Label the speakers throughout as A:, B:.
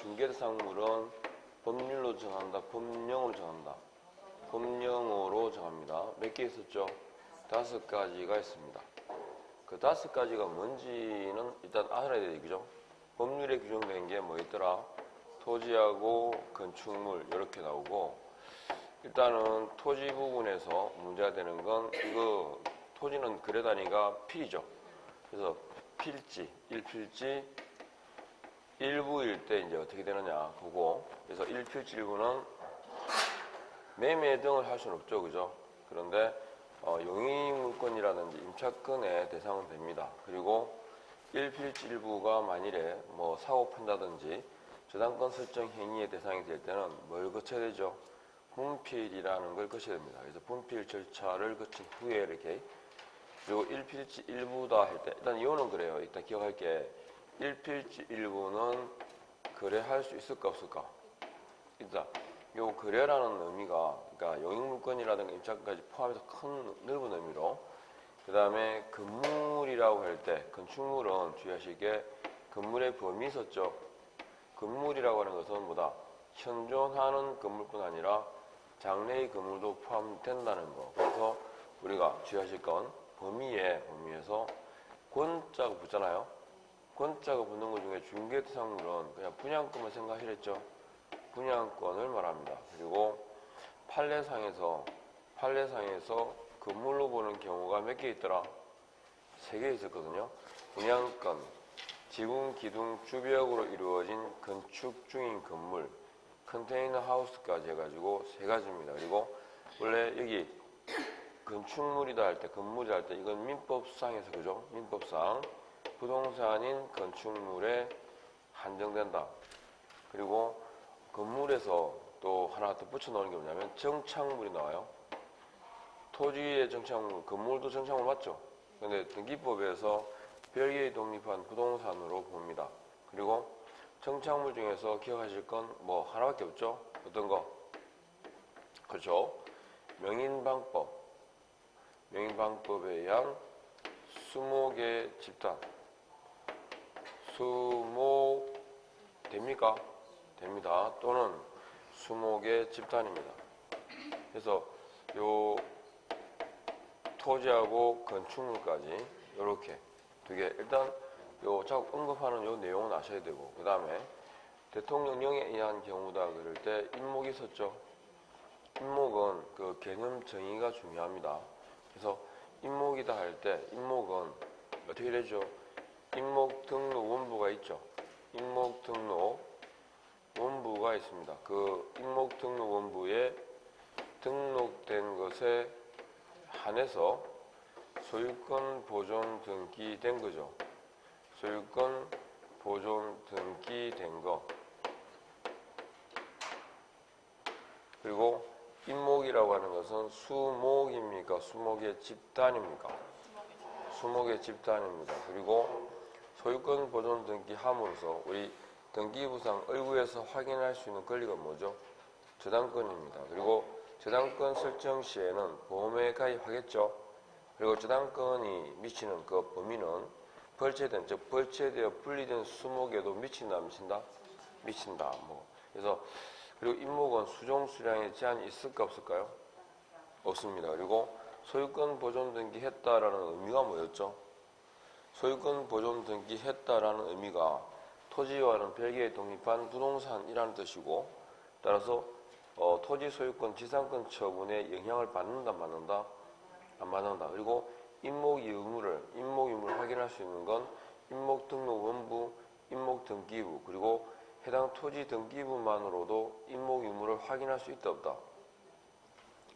A: 중개대상물은 법률로 정한다, 법령으로 정한다. 법령으로 정합니다. 몇 개 있었죠? 5가지가 있습니다. 그 5가지가 뭔지는 일단 알아야 돼, 그죠? 법률에 규정된 게 뭐 있더라? 토지하고 건축물 이렇게 나오고, 일단은 토지 부분에서 문제가 되는 건 이거 토지는 거래 단위가 필이죠. 그래서 필지, 1필지, 일부일 때 이제 어떻게 되느냐 보고, 그래서 1필지 1부는 매매 등을 할 수는 없죠, 그죠? 그런데 용익물권이라든지 임차권의 대상은 됩니다. 그리고 1필지 1부가 만일에 뭐 사고 판다든지 저당권 설정 행위의 대상이 될 때는 뭘 거쳐야 되죠? 분필이라는 걸 거쳐야 됩니다. 그래서 분필 절차를 거친 후에 이렇게, 그리고 1필지 1부다 할 때, 일단 이거는 그래요. 일단 기억할 게 1필지 1부는 거래할 수 있을까 없을까? 일단 요 거래라는 의미가, 그러니까 용익물권이라든가 임차권까지 포함해서 큰 넓은 의미로, 그 다음에 건물이라고 할 때 건축물은 주의하실 게 건물의 범위 있었죠. 건물이라고 하는 것은 뭐다? 현존하는 건물뿐 아니라 장래의 건물도 포함된다는 거. 그래서 우리가 주의하실 건 범위에서 권자가 붙잖아요. 권자가 붙는 것 중에 중개대상물은 그냥 분양권만 생각하시랬죠. 분양권을 말합니다. 그리고 판례상에서 건물로 보는 경우가 몇 개 있더라? 3개 있었거든요. 분양권, 지붕, 기둥, 주벽으로 이루어진 건축 중인 건물, 컨테이너 하우스까지 해가지고 3가지입니다. 그리고 원래 여기 건축물이다 할 때, 건물이다 할 때 이건 민법상에서, 그죠? 민법상 부동산인 건축물에 한정된다. 그리고 건물에서 또 하나 더 붙여놓은 게 뭐냐면 정착물이 나와요. 토지의 정착물, 건물도 정착물 맞죠? 근데 등기법에서 별개의 독립한 부동산으로 봅니다. 그리고 정착물 중에서 기억하실 건 뭐 하나밖에 없죠? 어떤 거? 그렇죠? 명인방법에 의한 수목의 집단. 수목 됩니까? 됩니다. 또는 수목의 집단입니다. 그래서 요 토지하고 건축물까지 이렇게 2개, 일단 요 자꾸 언급하는 요 내용은 아셔야 되고, 그 다음에 대통령령에 의한 경우다 그럴 때 임목이 있었죠. 임목은 그 개념 정의가 중요합니다. 그래서 임목이다 할 때 임목은 어떻게 되죠? 임목 등록 원부가 있죠. 임목 등록 원부가 있습니다. 그 임목 등록 원부에 등록된 것에 한해서 소유권 보존 등기된 거죠. 소유권 보존 등기된 거. 그리고 임목이라고 하는 것은 수목입니까? 수목의 집단입니까? 수목의 집단입니다. 그리고 소유권 보존 등기함으로써 우리 등기부상 을구에서 확인할 수 있는 권리가 뭐죠? 저당권입니다. 그리고 저당권 설정 시에는 보험에 가입하겠죠. 그리고 저당권이 미치는 그 범위는 벌채된, 즉 벌채되어 분리된 수목에도 미친다, 미친다? 미친다. 뭐 그래서 그리고 임목은 수종 수량에 제한이 있을까 없을까요? 없습니다. 그리고 소유권 보존 등기했다라는 의미가 뭐였죠? 소유권 보존 등기했다라는 의미가 토지와는 별개의 독립한 부동산이라는 뜻이고, 따라서 토지 소유권 지상권 처분에 영향을 받는다, 받는다? 안 받는다. 그리고 임목 유무를 확인할 수 있는 건 임목 등록 원부, 임목 등기부, 그리고 해당 토지 등기부만으로도 임목 유무를 확인할 수 있다, 없다?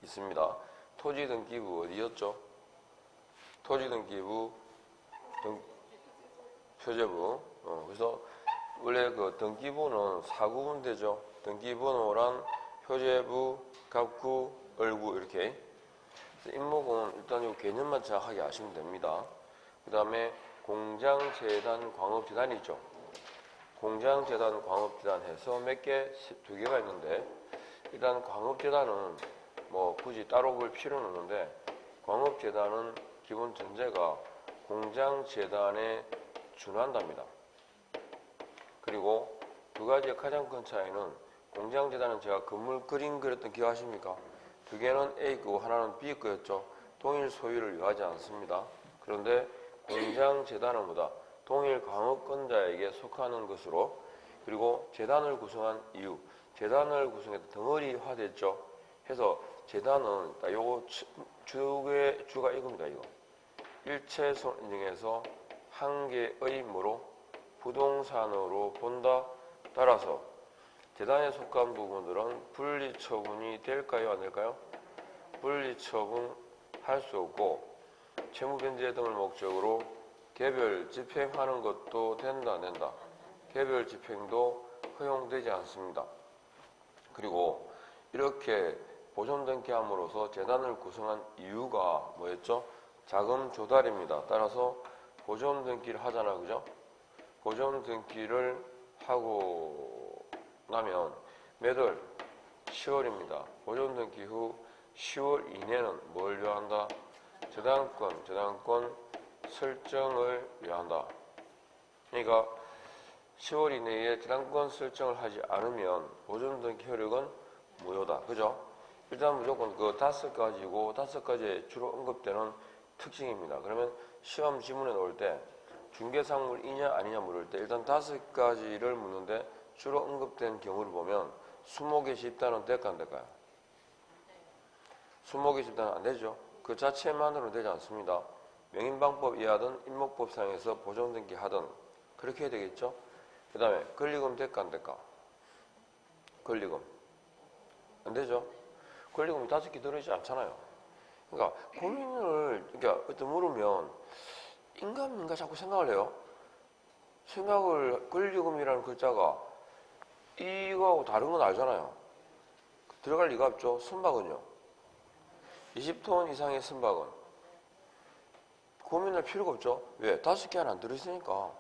A: 있습니다. 토지 등기부 어디였죠? 토지 등기부 표제부. 그래서 원래 그 등기부는 4구분되죠. 등기번호란 표제부, 갑구, 을구 이렇게. 임목은 일단 이 개념만 정확하게 아시면 됩니다. 그 다음에 공장재단, 광업재단이 있죠. 공장재단, 광업재단 해서 몇 개? 2개가 있는데, 일단 광업재단은 뭐 굳이 따로 볼 필요는 없는데, 광업재단은 기본 전제가 공장재단에 준한답니다. 그리고 두 가지의 가장 큰 차이는 공장재단은 제가 건물 그림 그렸던 기억하십니까? 두 개는 A 거고 하나는 B 거였죠. 동일 소유를 요하지 않습니다. 그런데 공장재단은 뭐다? 동일 광업권자에게 속하는 것으로, 그리고 재단을 구성한 이유, 재단을 구성해서 덩어리화됐죠. 해서 재단은 요거 주가 이겁니다. 이거 일체손 인증해서 한 개의 뭐로 부동산으로 본다. 따라서 재단에 속한 부분들은 분리처분이 될까요? 안 될까요? 분리처분할 수 없고 채무변제 등을 목적으로 개별 집행하는 것도 된다 안 된다? 개별 집행도 허용되지 않습니다. 그리고 이렇게 보존 등기함으로써 재단을 구성한 이유가 뭐였죠? 자금 조달입니다. 따라서 보존 등기를 하잖아, 그죠? 보존 등기를 하고 나면 매달 10월입니다. 보존 등기 후 10월 이내는 뭘 요한다? 재단권 설정을 요한다. 그러니까 10월 이내에 재단권 설정을 하지 않으면 보존 등기 효력은 무효다. 그죠? 일단 무조건 그 5가지고 5가지에 주로 언급되는 특징입니다. 그러면 시험 지문에 넣을 때 중개상물이냐 아니냐 물을 때 일단 5가지를 묻는데 주로 언급된 경우를 보면 수목의 집단은 될까 안 될까요? 수목의 집단은 안 되죠. 그 자체만으로는 되지 않습니다. 명인방법 이하든 임목법상에서 보존 등기 하든 그렇게 해야 되겠죠. 그 다음에 권리금 될까 안 될까? 권리금 안 되죠. 권리금이 5개 들어있지 않잖아요. 그러니까 고민을 어떤 물으면 인간인가 자꾸 생각을 해요. 생각을 권리금이라는 글자가 이거하고 다른 건 알잖아요. 들어갈 리가 없죠. 선박은요. 20톤 이상의 선박은 고민할 필요가 없죠. 왜? 5개 안에 안 들어있으니까.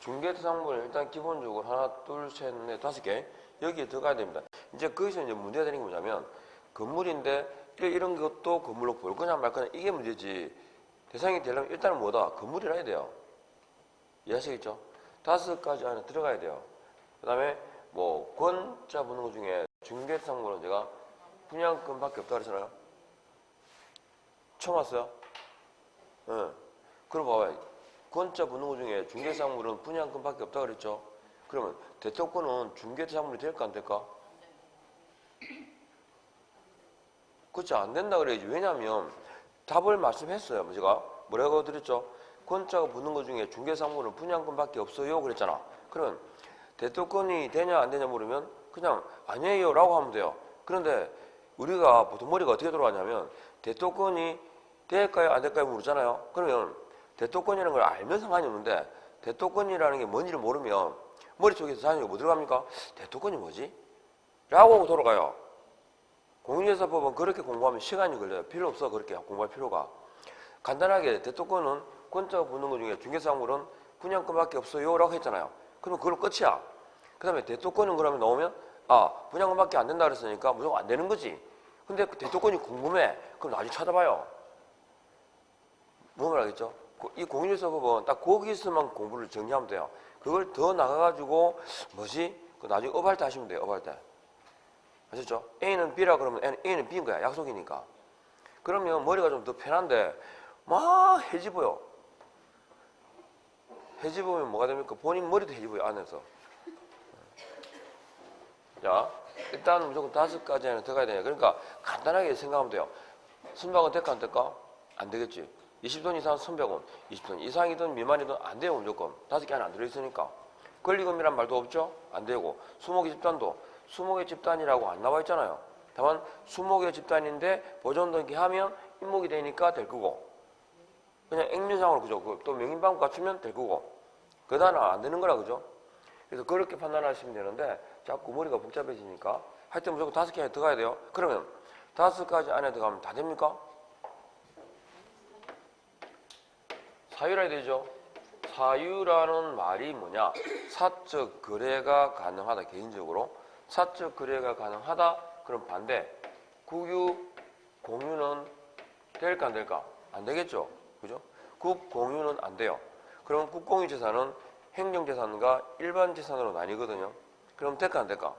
A: 중개대상물은 일단 기본적으로 하나, 둘, 셋, 넷, 5개 여기에 들어가야 됩니다. 이제 거기서 이제 문제가 되는 게 뭐냐면 건물인데 이런 것도 건물로 볼 거냐 말 거냐 이게 문제지. 대상이 되려면 일단은 뭐다? 건물이라 해야 돼요. 이해하시겠죠? 5가지 안에 들어가야 돼요. 그 다음에 뭐 권자 붙는 것 중에 중개대상물은 제가 분양권밖에 없다 그랬잖아요. 처음 왔어요? 응. 그럼 봐봐요. 권자 붙는 것 중에 중개대상물은 분양권밖에 없다 그랬죠. 그러면 대토권은 중개대상물이 될까 안 될까? 그렇지 안 된다 그래야지. 왜냐하면 답을 말씀했어요. 제가 뭐라고 드렸죠? 권자가 붙는 것 중에 중개상물은 분양권밖에 없어요 그랬잖아. 그러면 대토권이 되냐 안 되냐 물으면 그냥 아니에요 라고 하면 돼요. 그런데 우리가 보통 머리가 어떻게 돌아가냐면 대토권이 될까요 안 될까요 물었잖아요. 그러면 대토권이라는 걸 알면 상관이 없는데 대토권이라는 게 뭔지를 모르면 머릿속에서 자연히 뭐 들어갑니까? 대토권이 뭐지? 라고 하고 돌아가요. 공인중개사법은 그렇게 공부하면 시간이 걸려요. 필요 없어. 그렇게 공부할 필요가. 간단하게 대토권은 권자가 붙는 것 중에 중개사물은 분양권밖에 없어요 라고 했잖아요. 그러면 그걸로 끝이야. 그 다음에 대토권은 그러면 나오면 분양권밖에 안 된다 그랬으니까 무조건 안 되는 거지. 근데 그 대토권이 궁금해. 그럼 나중에 찾아봐요. 뭐 말하겠죠? 이 공인중개사법은 딱 거기서만 공부를 정리하면 돼요. 그걸 더 나가가지고 그 나중에 업할 때 하시면 돼요. 업할 때. 아셨죠? A는 B라 그러면 A는 B인 거야. 약속이니까. 그러면 머리가 좀 더 편한데 막 해집어요. 해집으면 뭐가 됩니까? 본인 머리도 해집어요. 안에서. 자, 일단 무조건 5가지에는 들어가야 되냐. 그러니까 간단하게 생각하면 돼요. 선박은 될까 안 될까? 안 되겠지. 20톤 이상 선박은 20톤 이상이든 미만이든 안 돼요. 무조건. 5개 안에 안 들어있으니까. 권리금이란 말도 없죠? 안 되고. 수목의 집단도 수목의 집단이라고 안 나와 있잖아요. 다만 수목의 집단인데 보존 등기하면 임목이 되니까 될 거고 그냥 액면상으로 그죠. 또 명인방법 갖추면 될 거고 그다음은 안 되는 거라 그죠. 그래서 그렇게 판단하시면 되는데 자꾸 머리가 복잡해지니까 하여튼 무조건 5개 안에 들어가야 돼요. 그러면 5가지 안에 들어가면 다 됩니까? 사유라 해야 되죠. 사유라는 말이 뭐냐? 사적 거래가 가능하다. 개인적으로 사적 거래가 가능하다. 그럼 반대. 국유 공유는 될까 안 될까? 안 되겠죠. 그죠? 국 공유는 안 돼요. 그럼 국공유 재산은 행정재산과 일반 재산으로 나뉘거든요. 그럼 될까 안 될까?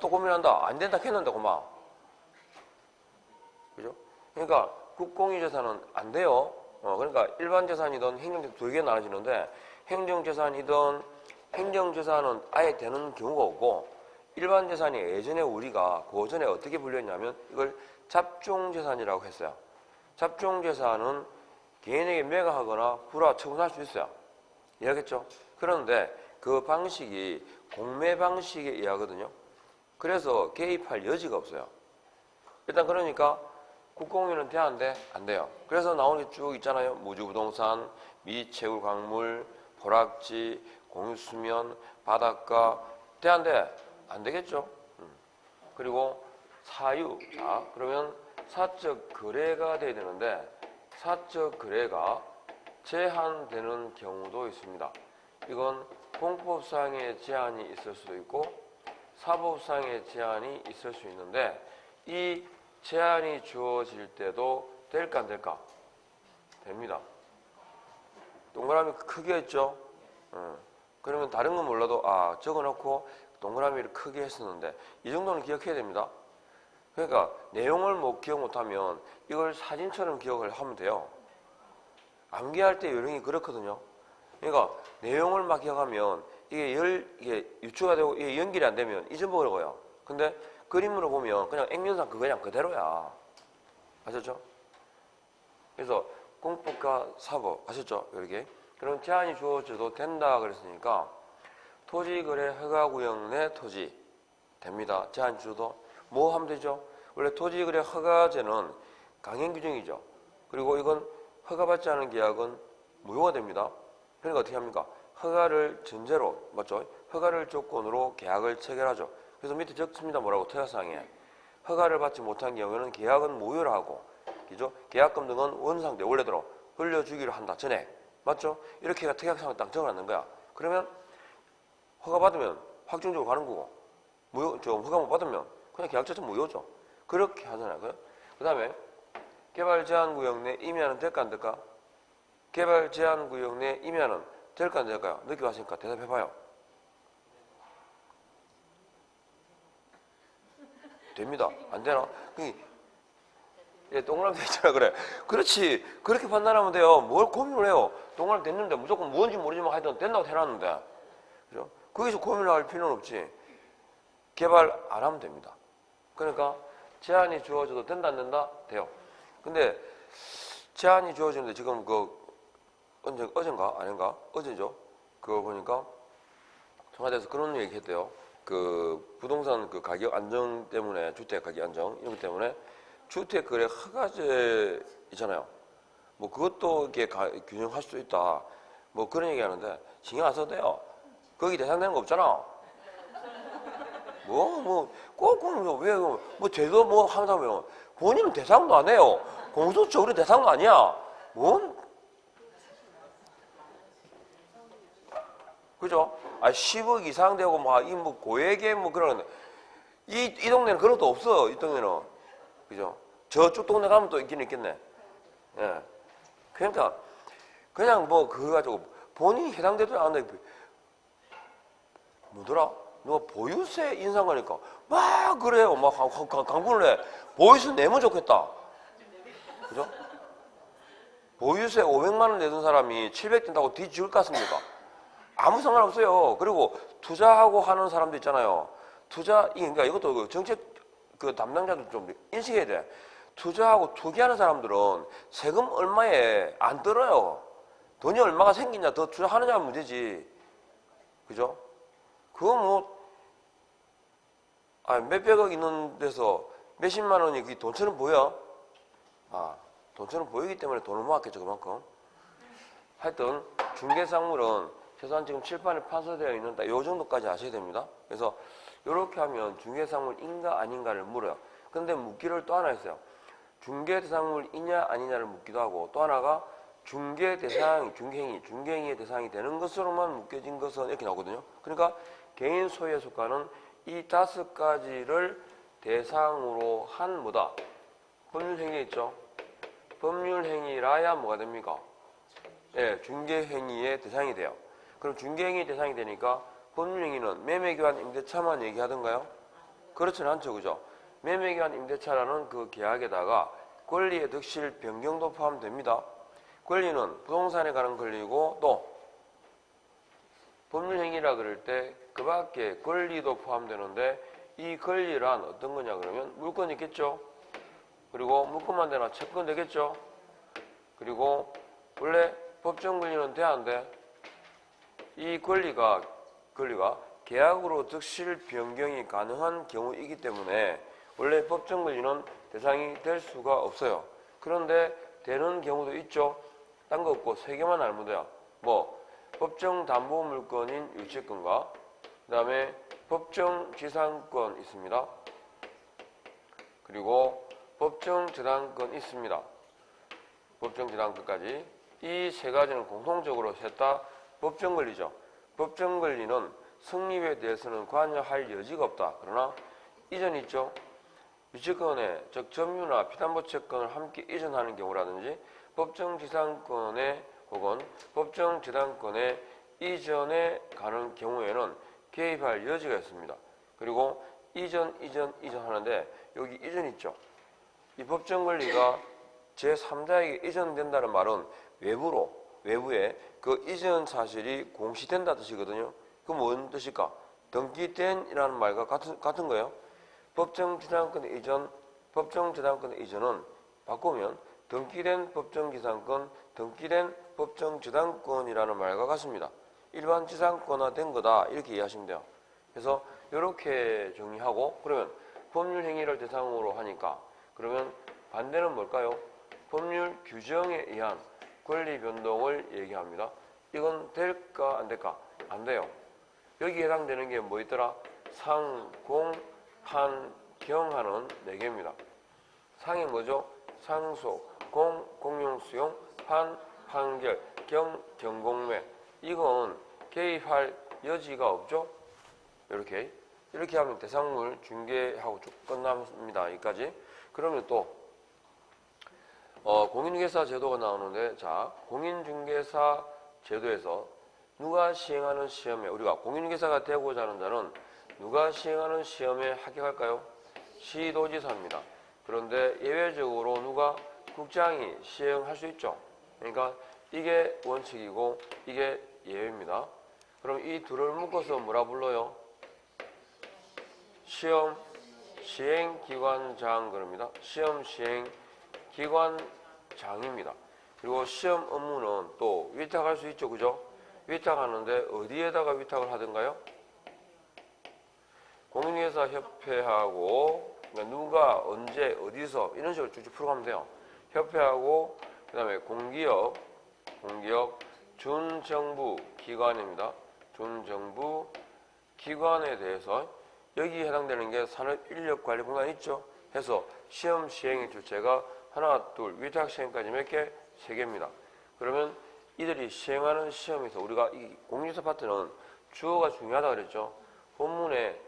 A: 또 고민한다. 안 된다 했는데 고마. 그죠? 그러니까 국공유재산은 안 돼요. 그러니까 일반 재산이든 행정재산 두 개 나눠지는데 행정재산이든 행정재산은 아예 되는 경우가 없고 일반 재산이 예전에 우리가 그 전에 어떻게 불렸냐면 이걸 잡종재산이라고 했어요. 잡종재산은 개인에게 매각하거나 불화 처분할 수 있어요. 이해하겠죠? 그런데 그 방식이 공매 방식에 의하거든요. 그래서 개입할 여지가 없어요. 일단 그러니까 국공유는 돼야 안 돼? 안 돼요. 그래서 나오는 게 쭉 있잖아요. 무주부동산, 미채굴 광물, 포락지, 공유수면, 바닷가. 돼 안 돼? 안 되겠죠. 그리고 사유. 자, 그러면 사적 거래가 돼야 되는데 사적 거래가 제한되는 경우도 있습니다. 이건 공법상의 제한이 있을 수도 있고 사법상의 제한이 있을 수 있는데 이 제한이 주어질 때도 될까 안 될까? 됩니다. 동그라미 크게 했죠? 그러면 다른 건 몰라도 적어놓고 동그라미를 크게 했었는데 이 정도는 기억해야 됩니다. 그러니까 내용을 기억 못하면 이걸 사진처럼 기억을 하면 돼요. 암기할 때 요령이 그렇거든요. 그러니까 내용을 막 기억하면 이게 유추가 되고 이게 연결이 안 되면 잊어버려요. 근데 그림으로 보면 그냥 액면상 그냥 그대로야. 아셨죠? 그래서 공법과 사법 아셨죠? 이렇게. 그럼 제한이 주어져도 된다 그랬으니까 토지거래 허가구역 내 토지 됩니다. 제한 주어도 뭐 하면 되죠? 원래 토지거래 허가제는 강행규정이죠. 그리고 이건 허가받지 않은 계약은 무효가 됩니다. 그러니까 어떻게 합니까? 허가를 전제로, 맞죠? 허가를 조건으로 계약을 체결하죠. 그래서 밑에 적습니다. 뭐라고? 특약사항에. 허가를 받지 못한 경우에는 계약은 무효를 하고, 그죠? 계약금 등은 원상대, 원래대로 흘려주기로 한다. 전액. 맞죠? 이렇게가 특약사항을 딱 적어놨는 거야. 그러면 허가 받으면 확정적으로 가는 거고, 허가 못 받으면 그냥 계약 자체 무효죠. 그렇게 하잖아요. 그 다음에 개발 제한 구역 내 임야는 될까 안 될까? 개발 제한 구역 내 임야는 될까 안 될까요? 늦게 왔으니까 대답해봐요. 됩니다. 안 되나? 동그라미 있잖아 그래. 그렇지. 그렇게 판단하면 돼요. 뭘 고민을 해요. 동그라미 됐는데 무조건 뭔지 모르지만 하여튼 된다고 해놨는데. 그죠? 거기서 고민을 할 필요는 없지. 개발 안 하면 됩니다. 그러니까 제한이 주어져도 된다 안 된다? 돼요. 근데 제한이 주어지는데 지금 어젠가? 아닌가? 어제죠? 그거 보니까 청와대에서 그런 얘기 했대요. 부동산 가격 안정 때문에, 주택 가격 안정, 이런 것 때문에 주택 거래 허가제 있잖아요. 뭐 그것도 이렇게 균형할 수 있다. 뭐 그런 얘기 하는데 신경 안 써도 돼요. 거기 대상되는 거 없잖아. 제도 한다면 본인은 대상도 안 해요. 공소처 우리 대상도 아니야. 그죠? 10억 이상 되고, 고액의 그런, 이 동네는 그런 것도 없어, 이 동네는. 그죠? 저쪽 동네 가면 또 있긴 있겠네. 예. 그러니까, 그냥 그거 가지고, 본인이 해당되도 안 돼. 뭐더라? 누가 보유세 인상하니까, 그래요. 강군을 해. 보유세 내면 좋겠다. 그죠? 보유세 500만원 내던 사람이 700 된다고 뒤지을 것 같습니까? 아무 상관없어요. 그리고 투자하고 하는 사람도 있잖아요. 그러니까 이것도 정책 담당자도 좀 인식해야 돼. 투자하고 투기하는 사람들은 세금 얼마에 안 떨어요. 돈이 얼마가 생기냐 더 투자하느냐 문제지. 그죠? 그거 몇백억 있는 데서 몇십만 원이 그게 돈처럼 보여? 돈처럼 보이기 때문에 돈을 모았겠죠, 그만큼. 하여튼 중개상물은 최소한 지금 칠판에 판서되어 있는 요 정도까지 아셔야 됩니다. 그래서 이렇게 하면 중개상물인가 아닌가를 물어요. 근데 묻기를 또 하나 있어요. 중개대상물이냐 아니냐를 묻기도 하고 또 하나가 중개행위의 대상이 되는 것으로만 묶여진 것은 이렇게 나오거든요. 그러니까 개인 소유에 속하는 이 5가지를 대상으로 한 뭐다? 법률행위 있죠? 법률행위라야 뭐가 됩니까? 중개행위의 대상이 돼요. 그럼 중개행위 대상이 되니까 법률행위는 매매교환 임대차만 얘기하던가요? 그렇지는 않죠, 그죠? 매매교환 임대차라는 그 계약에다가 권리의 득실 변경도 포함됩니다. 권리는 부동산에 관한 권리고 또 법률행위라 그럴 때 그 밖에 권리도 포함되는데 이 권리란 어떤 거냐 그러면 물건이 있겠죠. 그리고 물건만 되나 채권 되겠죠. 그리고 원래 법정 권리는 돼 안 돼? 이 권리가 계약으로 득실 변경이 가능한 경우이기 때문에 원래 법정 권리는 대상이 될 수가 없어요. 그런데 되는 경우도 있죠. 딴 거 없고 세 개만 알면 돼요. 뭐 법정 담보 물건인 유치권과 그 다음에 법정 지상권 있습니다. 그리고 법정 저당권 있습니다. 법정 저당권까지 이 세 가지는 공통적으로 셋 다 법정 권리죠. 법정 권리는 성립에 대해서는 관여할 여지가 없다. 그러나 이전 있죠. 유치권에 즉 점유나 피담보 채권을 함께 이전하는 경우라든지 법정 지상권에 혹은 법정 저당권에 이전에 가는 경우에는 개입할 여지가 있습니다. 그리고 이전하는데 여기 이전 있죠. 이 법정 권리가 제3자에게 이전된다는 말은 외부에 그 이전 사실이 공시된다 뜻이거든요. 그럼 뭔 뜻일까? 등기된이라는 말과 같은 거예요. 법정 지상권의 이전은 바꾸면 등기된 법정 지상권, 등기된 법정 저당권이라는 말과 같습니다. 일반 지상권화된 거다 이렇게 이해하시면 돼요. 그래서 이렇게 정리하고 그러면 법률 행위를 대상으로 하니까 그러면 반대는 뭘까요? 법률 규정에 의한 권리 변동을 얘기합니다. 이건 될까 안 될까? 안 돼요. 여기 해당되는 게 뭐 있더라? 상, 공, 판, 경하는 4개입니다. 상이 뭐죠? 상속, 공, 공용 수용, 판, 판결, 경, 경공매. 이건 개입할 여지가 없죠? 이렇게 하면 대상물 중개하고 쭉 끝납니다. 여기까지. 그러면 또 공인중개사 제도가 나오는데 자 공인중개사 제도에서 누가 시행하는 시험에 우리가 공인중개사가 되고자 하는 자는 누가 시행하는 시험에 합격할까요? 시도지사입니다. 그런데 예외적으로 누가 국장이 시행할 수 있죠. 그러니까 이게 원칙이고 이게 예외입니다. 그럼 이 둘을 묶어서 뭐라 불러요? 시험 시행기관장 그럽니다. 시험 시행기관장입니다. 그리고 시험 업무는 또 위탁할 수 있죠. 그죠? 위탁하는데 어디에다가 위탁을 하던가요? 공인중개사 협회하고 그러니까 누가 언제 어디서 이런 식으로 쭉쭉 풀어가면 돼요. 협회하고 그 다음에 공기업 준정부 기관입니다. 준정부 기관에 대해서 여기에 해당되는 게 산업인력관리공단 있죠. 해서 시험 시행의 주체가 하나, 둘, 위탁 시행까지 몇 개? 3개입니다. 그러면 이들이 시행하는 시험에서 우리가 이 공인중개사 파트는 주어가 중요하다 그랬죠. 본문에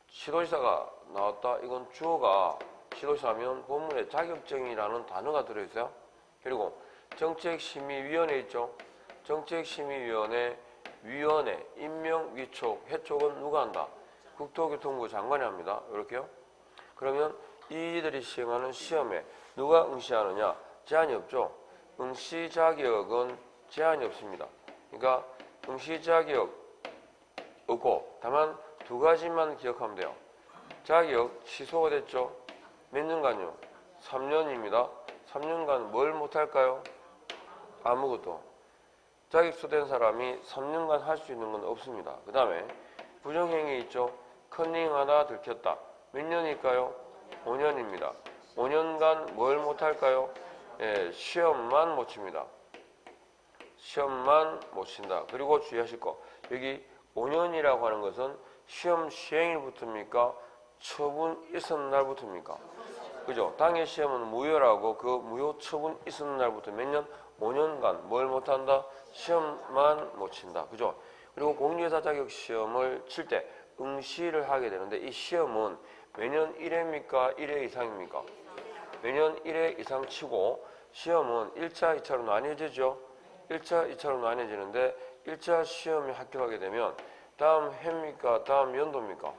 A: 시도지사가 나왔다. 이건 주어가 시도지사면 본문에 자격증이라는 단어가 들어있어요. 그리고 정책심의위원회 있죠. 정책심의위원회 임명, 위촉, 해촉은 누가 한다? 국토교통부 장관이 합니다. 이렇게요. 그러면 이들이 시행하는 시험에 누가 응시하느냐? 제한이 없죠. 응시 자격은 제한이 없습니다. 그러니까 응시 자격 없고 다만 2가지만 기억하면 돼요. 자격 취소가 됐죠. 몇 년간요? 3년입니다. 3년간 뭘 못할까요? 아무것도. 자격 취소된 사람이 3년간 할 수 있는 건 없습니다. 그 다음에 부정행위 있죠. 컨닝하다 들켰다. 몇 년일까요? 5년입니다. 5년간 뭘 못할까요? 시험만 못 칩니다. 시험만 못 친다. 그리고 주의하실 거 여기 5년이라고 하는 것은 시험 시행일부터입니까? 처분 있었는 날부터입니까? 그죠? 당일 시험은 무효라고 그 무효 처분 있었는 날부터 몇 년? 5년간 뭘 못한다? 시험만 못 친다. 그죠? 그리고 공인중개사 자격 시험을 칠 때 응시를 하게 되는데 이 시험은 매년 1회입니까? 1회 이상입니까? 매년 1회 이상 치고 시험은 1차, 2차로 나뉘어지죠? 1차, 2차로 나뉘어지는데 1차 시험에 합격하게 되면 다음 해입니까? 다음 연도입니까?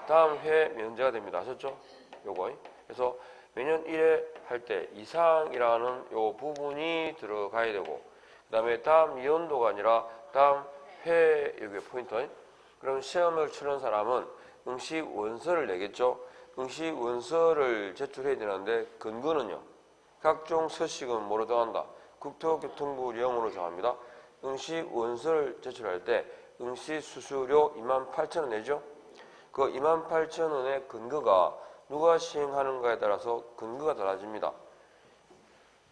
A: 다음 해 면제가 됩니다. 아셨죠? 요거. 그래서 매년 1회 할 때 이상이라는 요 부분이 들어가야 되고, 그 다음에 다음 연도가 아니라 다음 해, 여기 포인트. 그럼 시험을 치는 사람은 응시 원서를 내겠죠? 응시 원서를 제출해야 되는데, 근거는요, 각종 서식은 뭐로 정한다? 국토교통부 령으로 정합니다. 응시 원서를 제출할 때 응시 수수료 28,000원 내죠? 그 28,000원의 근거가 누가 시행하는가에 따라서 근거가 달라집니다.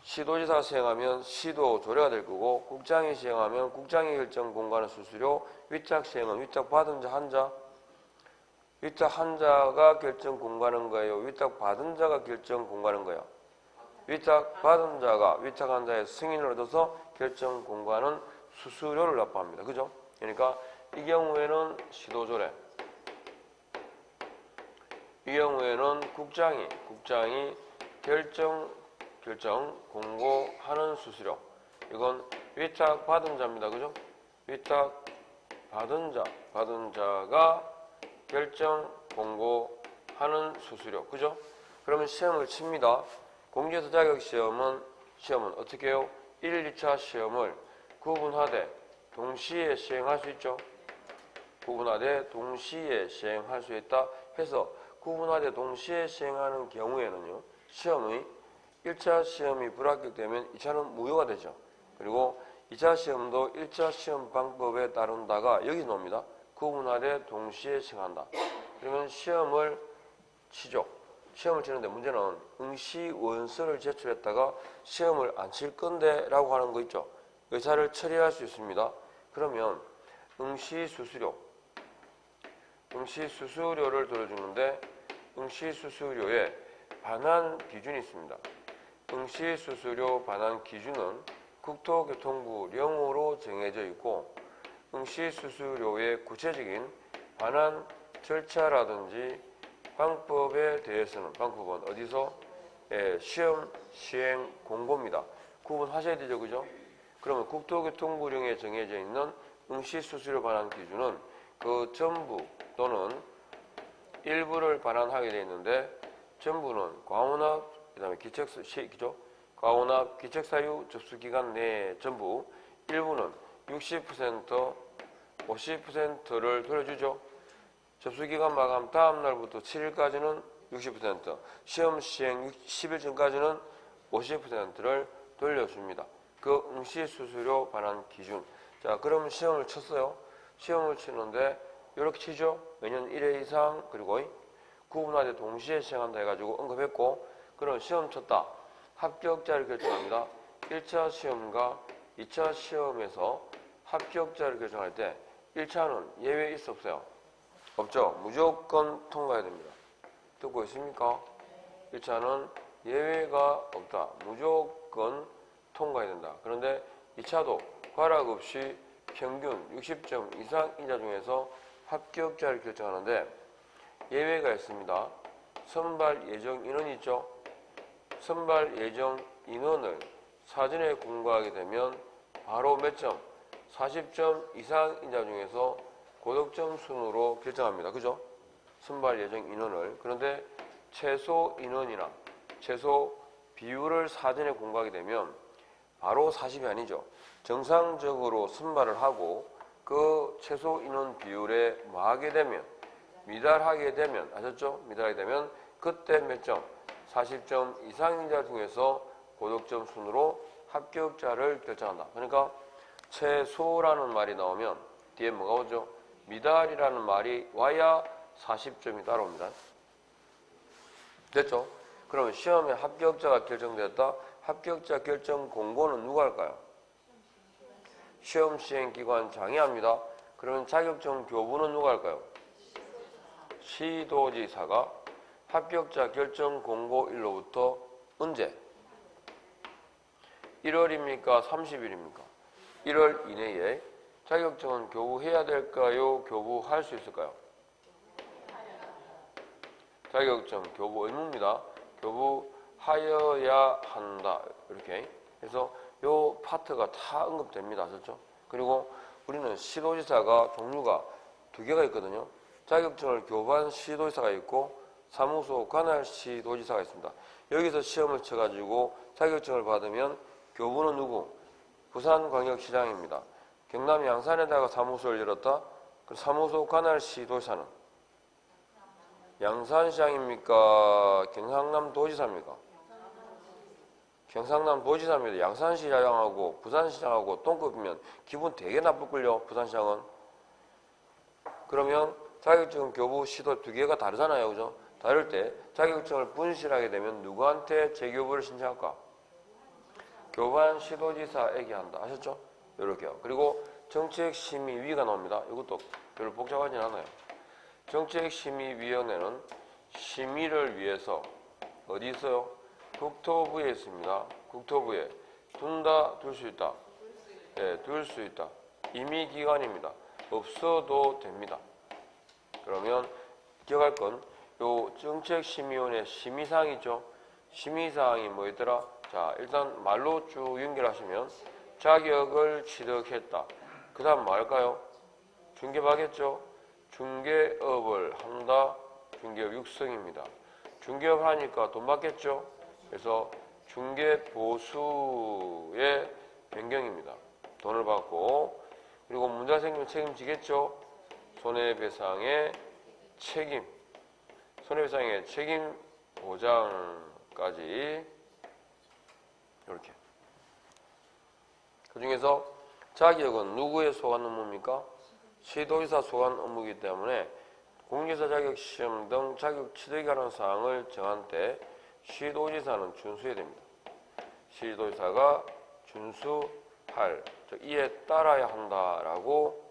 A: 시도지사가 시행하면 시도 조례가 될 거고, 국장이 시행하면 국장이 결정 공간의 수수료, 위탁 시행은 위탁 받은 자 한자, 위탁 한자가 결정 공간한 거예요? 위탁 받은 자가 결정 공간한 거예요? 위탁 받은 자가 위탁한 자의 승인을 얻어서 결정 공간은 수수료를 납부합니다. 그죠? 그러니까 이 경우에는 시도조례, 이 경우에는 국장이 결정 공고하는 수수료. 이건 위탁 받은 자입니다. 그죠? 위탁 받은 자가 결정 공고하는 수수료. 그죠? 그러면 시험을 칩니다. 공제서 자격 시험은 어떻게 해요? 1, 2차 시험을 구분하되 동시에 시행할 수 있죠? 구분하되 동시에 시행할 수 있다 해서 구분하되 동시에 시행하는 경우에는요, 시험의 1차 시험이 불합격되면 2차는 무효가 되죠. 그리고 2차 시험도 1차 시험 방법에 따른다가 여기 나옵니다. 구분하되 동시에 시행한다. 그러면 시험을 치죠. 시험을 치는데 문제는 응시 원서를 제출했다가 시험을 안 칠 건데 라고 하는 거 있죠. 의사를 처리할 수 있습니다. 그러면 응시 수수료를 돌려주는데 응시 수수료에 반환 기준이 있습니다. 응시 수수료 반환 기준은 국토교통부 령으로 정해져 있고, 응시 수수료의 구체적인 반환 절차라든지 방법에 대해서는 방법은 어디서? 시험 시행 공고입니다. 구분하셔야 되죠, 그죠? 그러면 국토교통부령에 정해져 있는 응시 수수료 반환 기준은 그 전부 또는 일부를 반환하게 되어 있는데, 전부는 과온압, 그다음에 과온압 기책사유 접수기간 내에 전부, 일부는 60%, 50%를 돌려주죠. 접수기간 마감 다음 날부터 7일까지는 60%, 시험 시행 10일 전까지는 50%를 돌려줍니다. 그 응시 수수료 반환 기준. 자, 그러면 시험을 쳤어요. 시험을 치는데 이렇게 치죠. 매년 1회 이상, 그리고 구분하되 동시에 시행한다 해가지고 언급했고, 그럼 시험 쳤다. 합격자를 결정합니다. 1차 시험과 2차 시험에서 합격자를 결정할 때 1차는 예외 있어 없어요? 없죠. 무조건 통과해야 됩니다. 듣고 있습니까? 1차는 예외가 없다. 무조건 통과해야 된다. 그런데 2차도 과락 없이 평균 60점 이상 인자 중에서 합격자를 결정하는데 예외가 있습니다. 선발 예정 인원이 있죠. 선발 예정 인원을 사전에 공고하게 되면 바로 몇 점? 40점 이상 인자 중에서 고득점 순으로 결정합니다. 그죠? 선발 예정 인원을. 그런데 최소 인원이나 최소 비율을 사전에 공고하게 되면 바로 40이 아니죠. 정상적으로 선발을 하고 그 최소 인원 비율에 뭐하게 되면, 미달하게 되면, 아셨죠? 미달하게 되면 그때 몇 점? 40점 이상인자 중에서 고득점 순으로 합격자를 결정한다. 그러니까 최소라는 말이 나오면 뒤에 뭐가 오죠? 미달이라는 말이 와야 40점이 따라옵니다. 됐죠? 그러면 시험에 합격자가 결정되었다. 합격자 결정 공고는 누가 할까요? 시험 시행기관 장애합니다. 그러면 자격증 교부는 누가 할까요? 시도지사가 합격자 결정 공고일로부터 언제? 1월입니까? 30일입니까? 1월 이내에 자격증은 교부해야 될까요? 교부할 수 있을까요? 자격증 교부 의무입니다. 교부하여야 한다. 이렇게 해서 요 파트가 다 언급됩니다. 아셨죠? 그리고 우리는 시도지사가 종류가 두 개가 있거든요. 자격증을 교부한 시도지사가 있고 사무소 관할 시도지사가 있습니다. 여기서 시험을 쳐가지고 자격증을 받으면 교부는 누구? 부산광역시장입니다. 경남 양산에다가 사무소를 열었다? 그 사무소 관할 시도지사는 양산시장입니까? 경상남도지사입니까? 경상남도지사입니다. 양산시장하고 부산시장하고 동급이면 기분 되게 나쁠걸요. 부산시장은. 그러면 자격증 교부 시도 두 개가 다르잖아요. 그죠? 다를 때 자격증을 분실하게 되면 누구한테 재교부를 신청할까? 교부한 시도지사에게 한다. 아셨죠? 이렇게요. 그리고 정책심의위가 나옵니다. 이것도 별로 복잡하진 않아요. 정책심의위원회는 심의를 위해서 어디 있어요? 국토부에 있습니다. 국토부에 둔다, 둘 수 있다. 네, 둘 수 있다. 임의기관입니다. 없어도 됩니다. 그러면 기억할 건 요 정책심의위원회 심의사항이 있죠. 심의사항이 뭐였더라? 자, 일단 말로 쭉 연결하시면 자격을 취득했다. 그 다음 뭐 할까요? 중개하겠죠? 중개업을 한다. 중개업 육성입니다. 중개업 하니까 돈 받겠죠? 그래서 중개보수의 변경입니다. 돈을 받고 그리고 문제 생기면 책임지겠죠? 손해배상의 책임. 손해배상의 책임 보장까지 이렇게. 그 중에서 자격은 누구에 속한 업무입니까? 시도지사 속한 업무이기 때문에 공개사 자격시험 등 자격 취득에 관한 사항을 정한 때 시도지사는 준수해야 됩니다. 시도지사가 준수할, 즉 이에 따라야 한다라고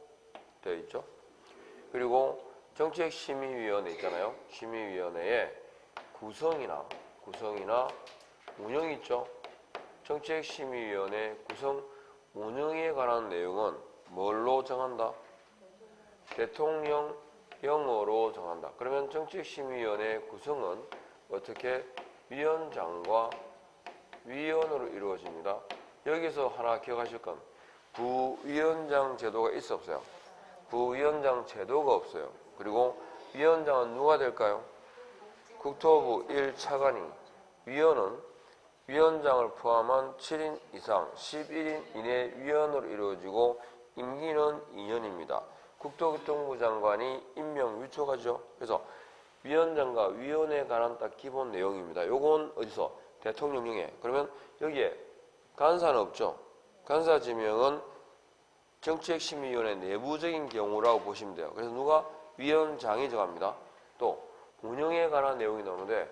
A: 되어 있죠. 그리고 정책심의위원회 있잖아요. 심의위원회에 구성이나 운영이 있죠. 정책심의위원회 구성 운영에 관한 내용은 뭘로 정한다? 대통령령으로 정한다. 그러면 정책심의위원회 구성은 어떻게? 위원장과 위원으로 이루어집니다. 여기서 하나 기억하실 건 부위원장 제도가 있어 없어요? 부위원장 제도가 없어요. 그리고 위원장은 누가 될까요? 국토부 1차관이, 위원은 위원장을 포함한 7인 이상 11인 이내 위원으로 이루어지고 임기는 2년입니다. 국토교통부 장관이 임명 위촉하죠. 그래서 위원장과 위원회에 관한 딱 기본 내용입니다. 요건 어디서? 대통령령에. 그러면 여기에 간사는 없죠. 간사 지명은 정책심의위원회 내부적인 경우라고 보시면 돼요. 그래서 누가? 위원장이 정합니다. 또 운영에 관한 내용이 나오는데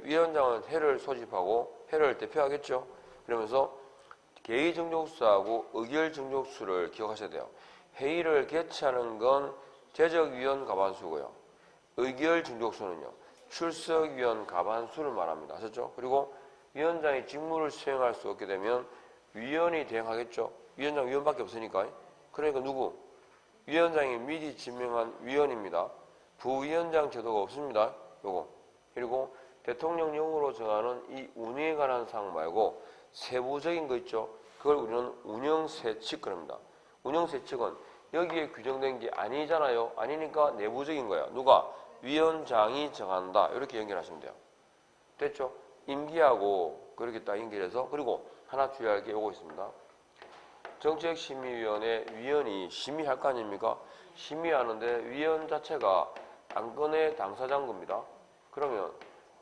A: 위원장은 회를 소집하고 회를 대표하겠죠. 그러면서 개의정족수하고 의결정족수를 기억하셔야 돼요. 회의를 개최하는 건 제적위원 가반수고요. 의결정족수는요. 출석위원 가반수를 말합니다. 아셨죠? 그리고 위원장이 직무를 수행할 수 없게 되면 위원이 대행하겠죠. 위원장 위원밖에 없으니까. 그러니까 누구? 위원장이 미리 지명한 위원입니다. 부위원장 제도가 없습니다. 요거. 그리고 대통령령으로 정하는 이 운영에 관한 사항 말고 세부적인 거 있죠. 그걸 우리는 운영세칙 그럽니다. 운영세칙은 여기에 규정된 게 아니잖아요. 아니니까 내부적인 거야. 누가? 위원장이 정한다. 이렇게 연결하시면 돼요. 됐죠? 임기하고 그렇게 딱 연결해서. 그리고 하나 주의할 게 요거 있습니다. 정책심의위원회 위원이 심의할 거 아닙니까? 심의하는데 위원 자체가 안건의 당사자인 겁니다. 그러면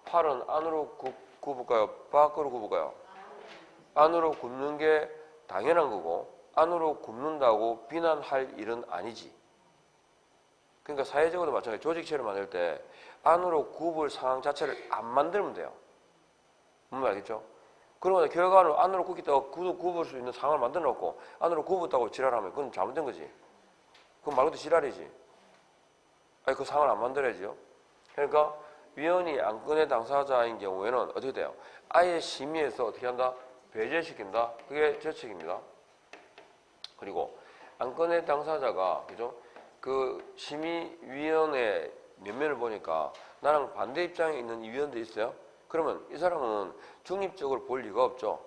A: 팔은 안으로 굽을까요? 밖으로 굽을까요? 안으로 굽는 게 당연한 거고 안으로 굽는다고 비난할 일은 아니지. 그러니까 사회적으로도 마찬가지. 조직체를 만들 때 안으로 굽을 상황 자체를 안 만들면 돼요. 뭔 말이겠죠? 그러면 결과는 안으로 굽겠다고 굽을 수 있는 상황을 만들어 놓고 안으로 굽었다고 지랄하면 그건 잘못된 거지. 그건 말 그대로 지랄이지. 아니 그 상황을 안 만들어야지요. 그러니까 위원이 안건의 당사자인 경우에는 어떻게 돼요? 아예 심의해서 어떻게 한다? 배제시킨다. 그게 절칙입니다. 그리고 안건의 당사자가 그죠? 그 심의위원회 면면을 보니까 나랑 반대 입장에 있는 위원도 있어요. 그러면 이 사람은 중립적으로 볼 리가 없죠.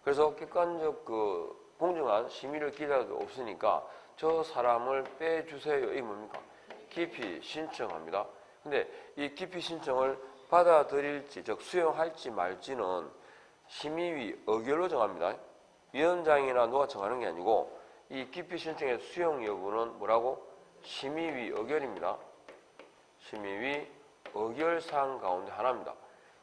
A: 그래서 객관적 그 공정한 심의를 기다릴 수 없으니까 저 사람을 빼주세요. 이게 뭡니까? 기피 신청합니다. 근데 이 기피 신청을 받아들일지, 즉 수용할지 말지는 심의위 의결로 정합니다. 위원장이나 누가 정하는 게 아니고 이 기피 신청의 수용 여부는 뭐라고? 심의위 의결입니다. 심의위 의결사항 가운데 하나입니다.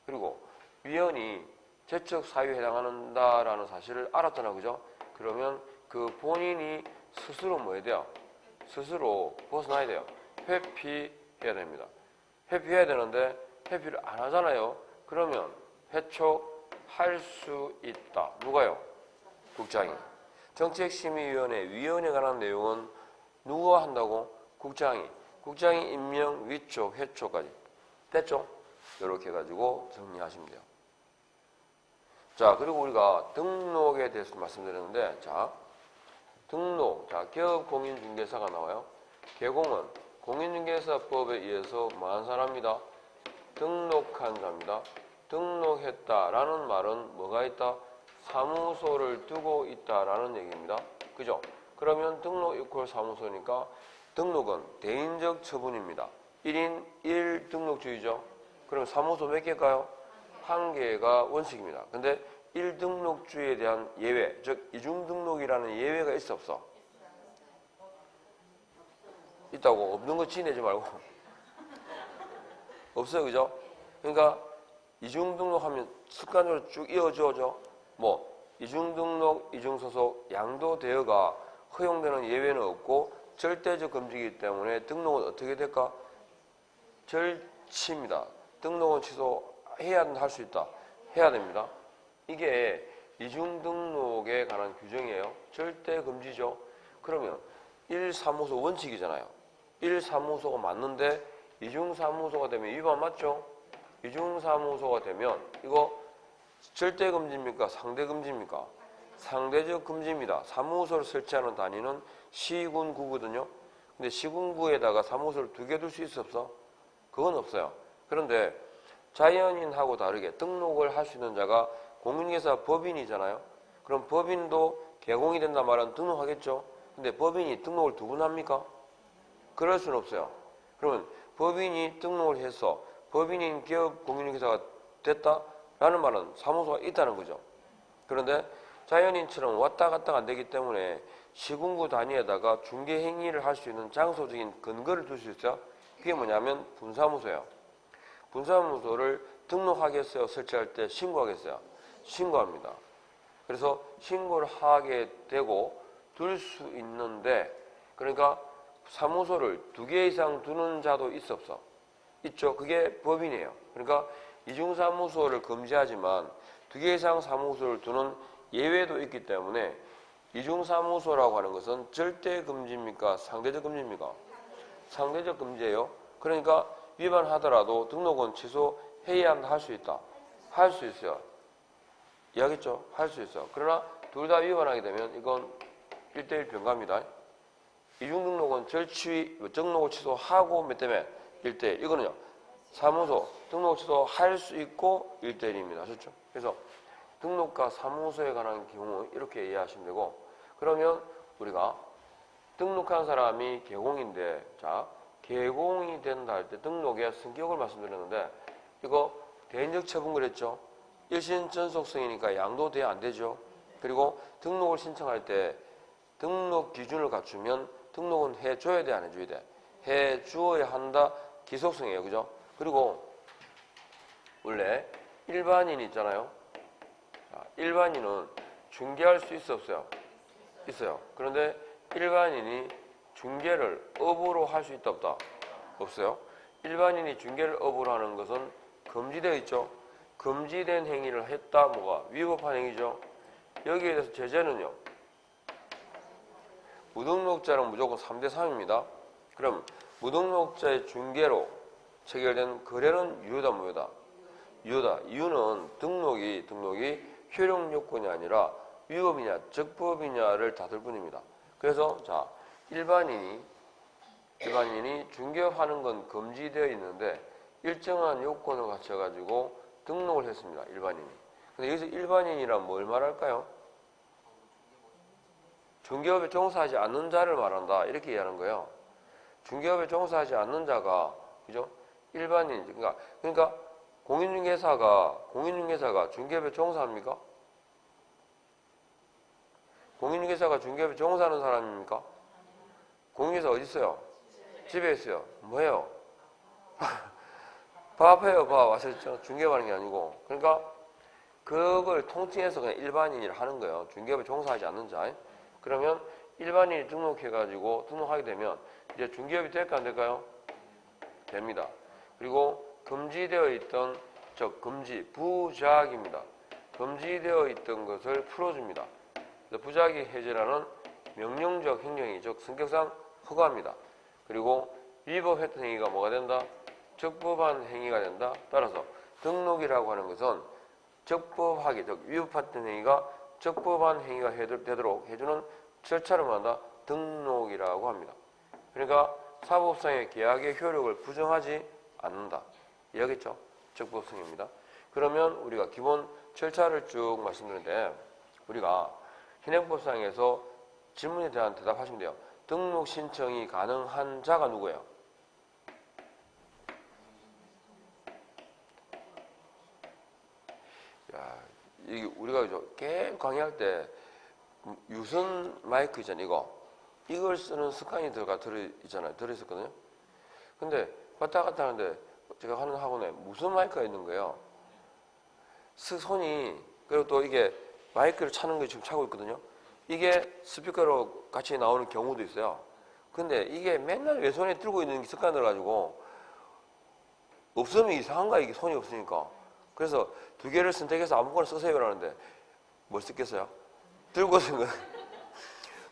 A: 그리고 위원이 제적 사유에 해당한다라는 사실을 알았잖아, 그죠? 그러면 그 본인이 스스로 뭐 해야 돼요? 스스로 벗어나야 돼요. 회피해야 됩니다. 회피해야 되는데 회피를 안 하잖아요. 그러면 회촉할 수 있다. 누가요? 국장이. 정책심의위원회 위원에 관한 내용은 누가 한다고? 국장이. 국장이 임명, 위촉, 회촉까지. 됐죠? 이렇게 해가지고 정리하시면 돼요. 자, 그리고 우리가 등록에 대해서 말씀드렸는데, 자, 등록. 자, 기업공인중개사가 나와요. 개공은 공인중개사법에 의해서 뭐한 사람이다? 등록한 자입니다. 등록했다라는 말은 뭐가 있다? 사무소를 두고 있다라는 얘기입니다. 그죠? 그러면 등록 이퀄 사무소니까 등록은 대인적 처분입니다. 1인 1등록주의죠. 그럼 사무소 몇 개일까요? 한 개가 원칙입니다. 근데 1등록주의에 대한 예외, 즉 이중등록이라는 예외가 있어 없어? 있다고. 없는 거 지내지 말고. 없어요, 그죠? 그러니까 이중등록하면 습관적으로 쭉 이어져죠. 뭐 이중등록, 이중소속, 양도대여가 허용되는 예외는 없고 절대적 금지이기 때문에 등록은 어떻게 될까? 절치입니다. 등록은 취소해야 할 수 있다. 해야 됩니다. 이게 이중등록에 관한 규정이에요. 절대 금지죠. 그러면 1사무소 원칙이잖아요. 1사무소가 맞는데 이중사무소가 되면 위반 맞죠? 이중사무소가 되면 이거 절대 금지입니까? 상대 금지입니까? 상대적 금지입니다. 사무소를 설치하는 단위는 시군, 구거든요. 근데 시군구에다가 사무소를 2개 둘 수 있어 없어? 그건 없어요. 그런데 자연인하고 다르게 등록을 할 수 있는 자가 공인중개사 법인이잖아요. 그럼 법인도 개공이 된단 말은 등록하겠죠. 근데 법인이 등록을 2번 합니까? 그럴 수는 없어요. 그러면 법인이 등록을 해서 법인인 기업 공인중개사가 됐다라는 말은 사무소가 있다는 거죠. 그런데 자연인처럼 왔다 갔다가 안 되기 때문에 시군구 단위에다가 중개 행위를 할 수 있는 장소적인 근거를 둘 수 있어요. 그게 뭐냐면 분사무소예요. 분사무소를 등록하겠어요? 설치할 때 신고하겠어요? 신고합니다. 그래서 신고를 하게 되고 둘 수 있는데, 그러니까 사무소를 2개 이상 두는 자도 있어 없어? 있죠. 그게 법인이에요. 그러니까 이중사무소를 금지하지만 2개 이상 사무소를 두는 예외도 있기 때문에 이중사무소라고 하는 것은 절대 금지입니까? 상대적 금지입니까? 상대적 금지예요. 그러니까 위반하더라도 등록은 취소해야 한다. 할 수 있다. 할 수 있어요. 이해하겠죠? 할 수 있어요. 그러나 둘 다 위반하게 되면 이건 1대1 병가입니다. 이중등록은 등록을 취소하고 몇 대 몇? 1대1. 이거는요. 사무소 등록을 취소할 수 있고 1대1입니다. 아셨죠? 그래서 등록과 사무소에 관한 경우 이렇게 이해하시면 되고, 그러면 우리가 등록한 사람이 개공인데, 자, 개공이 된다 할 때 등록의 성격을 말씀드렸는데, 이거 대인적 처분 그랬죠? 일신 전속성이니까 양도돼야 안 되죠. 그리고 등록을 신청할 때 등록 기준을 갖추면 등록은 해줘야 돼, 안 해줘야 돼? 해주어야 한다. 기속성이에요. 그죠? 그리고 원래 일반인 있잖아요. 자, 일반인은 중개할 수 있어 없어요? 있어요. 그런데 일반인이 중개를 업으로 할 수 있다 없다? 없어요. 일반인이 중개를 업으로 하는 것은 금지되어 있죠. 금지된 행위를 했다. 뭐가? 위법한 행위죠. 여기에 대해서 제재는요. 무등록자는 무조건 3대3입니다. 그럼 무등록자의 중개로 체결된 거래는 유효다, 무효다? 유효다. 이유는 등록이 효력 요건이 아니라 위법이냐 적법이냐를 다툴 뿐입니다. 그래서 자, 일반인이 중개하는 건 금지되어 있는데 일정한 요건을 갖춰가지고 등록을 했습니다. 일반인이. 근데 여기서 일반인이란 뭘 말할까요? 중개업에 종사하지 않는 자를 말한다. 이렇게 이해하는 거예요. 중개업에 종사하지 않는 자가, 그죠? 일반인, 그러니까 공인중개사가 중개업에 종사합니까? 공인중개사가 중개업에 종사하는 사람입니까? 공인중개사 어디 있어요? 집에 있어요. 뭐예요? 밥해요, 밥. 아셨죠? 중개업하는 게 아니고. 그러니까 그걸 통칭해서 그냥 일반인이라 하는 거예요. 중개업에 종사하지 않는 자. 그러면 일반인이 등록해가지고 등록하게 되면 이제 중개업이 될까 안 될까요? 됩니다. 그리고 금지되어 있던 금지, 부작입니다. 금지되어 있던 것을 풀어줍니다. 부작위 해제라는 명령적 행령이 즉 성격상 허가합니다. 그리고 위법했던 행위가 뭐가 된다? 적법한 행위가 된다. 따라서 등록이라고 하는 것은 적법하게, 즉 위법했던 행위가 적법한 행위가 되도록 해주는 절차를 말한다. 등록이라고 합니다. 그러니까 사법상의 계약의 효력을 부정하지 않는다. 이해하겠죠? 적법성입니다. 그러면 우리가 기본 절차를 쭉 말씀드리는데 우리가 현행법상에서 질문에 대한 대답하시면 돼요. 등록 신청이 가능한 자가 누구예요? 야, 이게 우리가 계속 강의할 때 유선 마이크 있잖아요. 이걸 쓰는 습관이 들어있었거든요. 근데 왔다 갔다 하는데 제가 하는 학원에 무선 마이크가 있는 거예요. 손이, 그리고 또 이게 마이크를 차는 거 지금 차고 있거든요. 이게 스피커로 같이 나오는 경우도 있어요. 근데 이게 맨날 왼손에 들고 있는 게 습관 들어가지고 없으면 이상한가, 이게 손이 없으니까. 그래서 두 개를 선택해서 아무거나 쓰세요 라는데 뭘 쓰겠어요? 들고 쓴 거.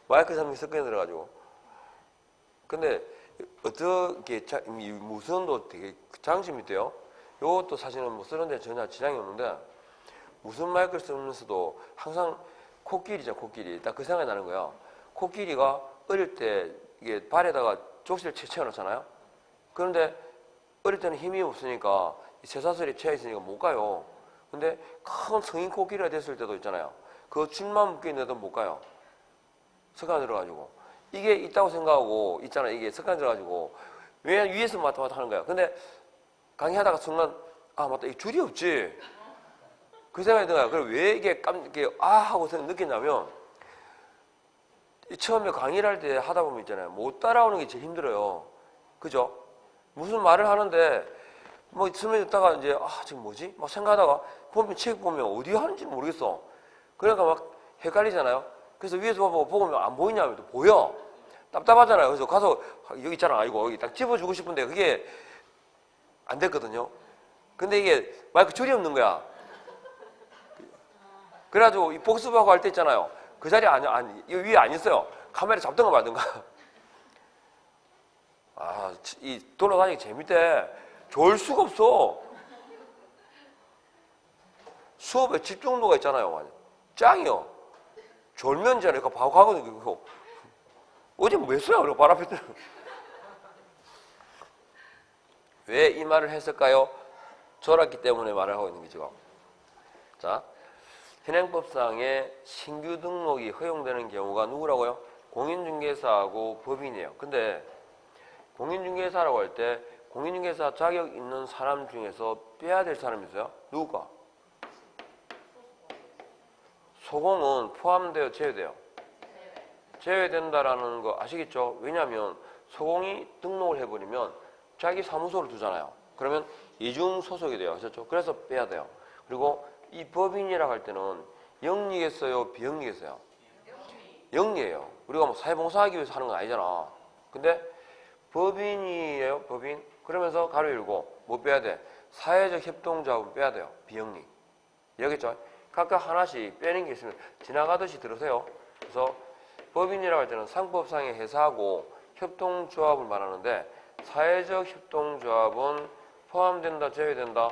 A: 마이크 잡는 게 습관이 들어가지고. 근데 어떻게 무선도 되게 장점이 있대요. 이것도 사실은 뭐 쓰는데 전혀 지장이 없는데 무선 마이크를 쓰면서도 항상 코끼리죠, 코끼리. 딱 그 생각이 나는 거예요. 코끼리가 어릴 때 이게 발에다가 족시를 채워놓잖아요. 그런데 어릴 때는 힘이 없으니까 쇠사슬이 채워 있으니까 못 가요. 근데 큰 성인 코끼리가 됐을 때도 있잖아요. 그 줄만 묶여 있는데도 못 가요. 습관이 들어가지고. 이게 있다고 생각하고 있잖아요. 이게 습관이 들어가지고. 왜 위에서 왔다 갔다 하는 거야. 근데 강의하다가 순간 아 맞다, 이 줄이 없지. 그 생각이 들어요. 그럼 왜 이게 하고 느꼈냐면 처음에 강의를 할 때 하다 보면 있잖아요. 못 따라오는 게 제일 힘들어요. 그죠? 무슨 말을 하는데 뭐 설명 듣다가 이제 지금 뭐지? 막 생각하다가 보면 책 보면 어디 하는지 모르겠어. 그러니까 막 헷갈리잖아요. 그래서 위에서 보면 안 보이냐면 또 보여. 답답하잖아요. 그래서 가서 여기 있잖아. 이거 여기 딱 집어주고 싶은데 그게 안 됐거든요. 근데 이게 마이크 줄이 없는 거야. 그래가지고 이 복습하고 할 때 있잖아요. 그 자리에 이 위에 안 있어요. 카메라 잡든가 말든가. 이 돌아다니기 재밌대. 좋을 수가 없어. 수업에 집중도가 있잖아요. 짱이요. 졸면 이제 내가 바로 가거든요. 어제 뭐 했어요? 그리고 발 앞에 왜 이 말을 했을까요? 졸았기 때문에 말을 하고 있는 거죠. 자, 현행법상의 신규 등록이 허용되는 경우가 누구라고요? 공인중개사하고 법인이에요. 근데 공인중개사라고 할 때 공인중개사 자격 있는 사람 중에서 빼야 될 사람이 있어요? 누구가? 소공은 포함되어 제외돼요. 제외된다라는 거 아시겠죠? 왜냐하면 소공이 등록을 해버리면 자기 사무소를 두잖아요. 그러면 이중 소속이 돼요. 아셨죠? 그래서 빼야 돼요. 그리고 이 법인이라고 할 때는 영리겠어요? 비영리겠어요? 영리예요. 우리가 뭐 사회봉사하기 위해서 하는 건 아니잖아. 근데 법인이에요. 법인. 그러면서 가로 열고 뭐 빼야 돼? 사회적 협동조합은 빼야 돼요. 비영리. 이해하겠죠? 각각 하나씩 빼는 게 있으면 지나가듯이 들으세요. 그래서 법인이라고 할 때는 상법상의 회사하고 협동조합을 말하는데 사회적 협동조합은 포함된다, 제외된다?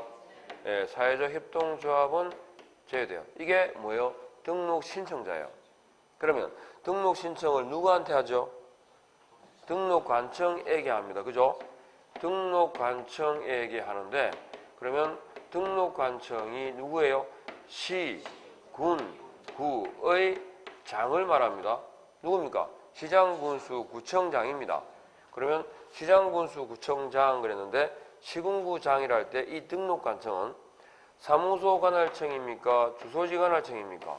A: 예, 사회적 협동조합은 제외돼요. 이게 뭐예요? 등록 신청자예요. 그러면 등록 신청을 누구한테 하죠? 등록관청에게 합니다. 그죠? 등록관청에게 하는데 그러면 등록관청이 누구예요? 시, 군, 구의 장을 말합니다. 누굽니까? 시장군수 구청장입니다. 그러면 시장군수 구청장 그랬는데 시군구장이라 할 때 이 등록관청은 사무소 관할청입니까? 주소지 관할청입니까?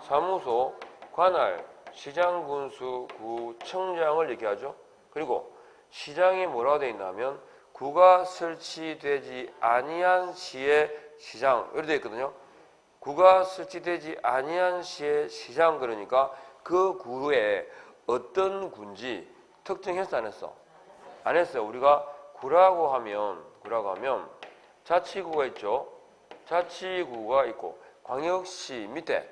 A: 사무소 관할 시장군수 구청장을 얘기하죠. 그리고 시장이 뭐라고 되어 있냐면 구가 설치되지 아니한 시의 시장 이렇게 되어 있거든요. 구가 설치되지 아니한 시의 시장 그러니까 그 구에 어떤 군지 특정했어 안 했어? 안 했어요. 우리가 구라고 하면 자치구가 있죠. 자치구가 있고 광역시 밑에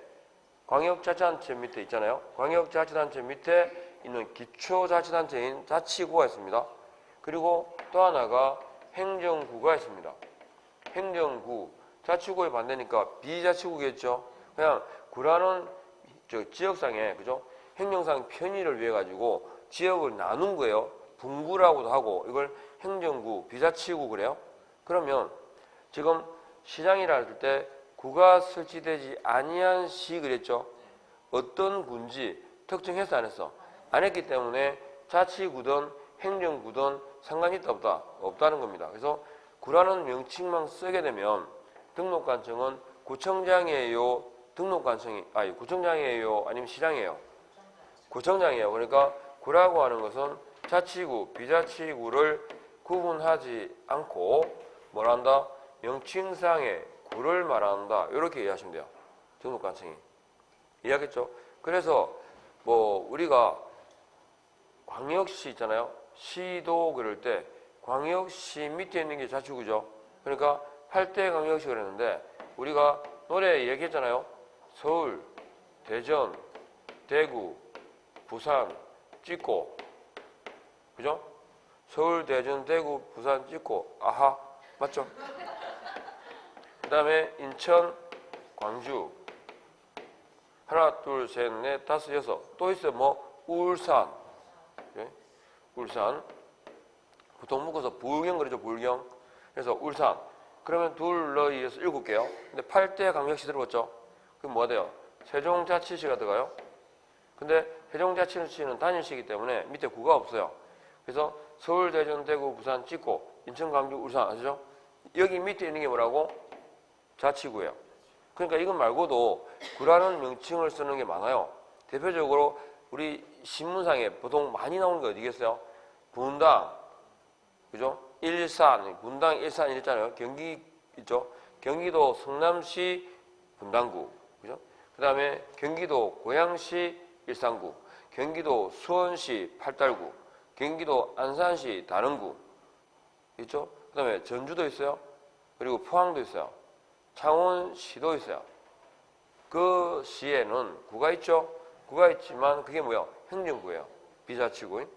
A: 광역자치단체 밑에 있잖아요. 광역자치단체 밑에 있는 기초자치단체인 자치구가 있습니다. 그리고 또 하나가 행정구가 있습니다. 행정구, 자치구의 반대니까 비자치구겠죠. 그냥 구라는 지역상에 그죠? 행정상 편의를 위해 가지고 지역을 나눈 거예요. 분구라고도 하고 이걸 행정구, 비자치구 그래요. 그러면 지금 시장이라 할 때 구가 설치되지 아니한 시 그랬죠. 어떤 군지 특정해서 안 했어. 안 했기 때문에 자치구든 행정구든 상관이 있다 없다? 없다는 겁니다. 그래서 구라는 명칭만 쓰게 되면 등록관청은 구청장이에요. 구청장이에요. 아니면 시장이에요. 구청장이에요. 그러니까 구라고 하는 것은 자치구, 비자치구를 구분하지 않고 뭘 한다? 명칭상의 구를 말한다. 이렇게 이해하시면 돼요. 등록관청이. 이해하겠죠? 그래서 뭐 우리가 광역시 있잖아요. 시도 그럴 때 광역시 밑에 있는 게 자치구죠. 그러니까 8대 광역시 그랬는데 우리가 노래 얘기했잖아요. 서울, 대전, 대구, 부산, 찍고 그죠? 서울, 대전, 대구, 부산, 찍고 아하 맞죠? 그 다음에 인천, 광주 하나, 둘, 셋, 넷, 다섯, 여섯 또 있어요. 뭐 울산 네? 울산 보통 묶어서 부울경 그러죠. 부울경 그래서 울산 그러면 둘, 너희에서 7개요. 근데 8대 광역시 들어갔죠. 그럼 뭐가 돼요? 세종자치시가 들어가요. 근데 세종자치시는 단일시이기 때문에 밑에 구가 없어요. 그래서 서울, 대전, 대구, 부산 찍고 인천, 광주, 울산 아시죠? 여기 밑에 있는 게 뭐라고? 자치구예요. 그러니까 이것 말고도 구라는 명칭을 쓰는 게 많아요. 대표적으로 우리 신문상에 보통 많이 나오는 게 어디겠어요? 분당, 그죠? 일산, 분당, 일산 이랬잖아요. 경기 있죠? 경기도 성남시 분당구, 그죠? 그 다음에 경기도 고양시 일산구, 경기도 수원시 팔달구, 경기도 안산시 다른구, 있죠? 그 다음에 전주도 있어요. 그리고 포항도 있어요. 창원시도 있어요. 그 시에는 구가 있죠? 구가 있지만 그게 뭐야? 행정구예요. 비자치구인.